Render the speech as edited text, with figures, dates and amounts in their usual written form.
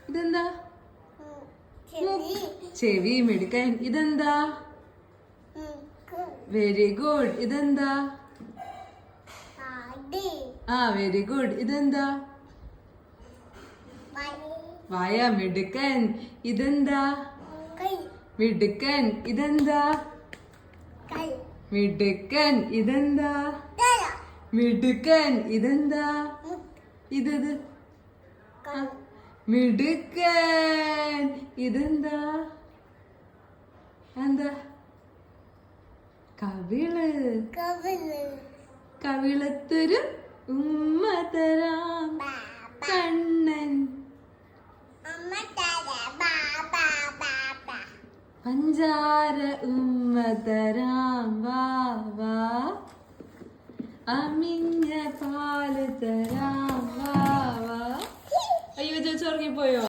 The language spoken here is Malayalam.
ഇതെന്താ? ചെവി മിടുക്കൻ. ഇതെന്താ? Very good. ഇതെന്താ? Very good. ഇതെന്താ? വായ. മിടുക്കൻ. ഇതെന്താ? മിടുക്കൻ. ഇതെന്താ? മിടുക്കൻ. ഇതെന്താ? മിടുക്കൻ. ഇതെന്താ? ഇത് മിടുക്കൻ. ഇതെന്താ? എന്താ? കവിള്. കവിളത്തൊരു ഉമ്മ തരാം കണ്ണൻ. പഞ്ചാര ഉമ്മ തരാം വാ വാ. അമിഞ്ഞ പാല് തരാം വാ വാ. അയ്യോ, ചോദിച്ചു ഉറങ്ങിപ്പോയോ?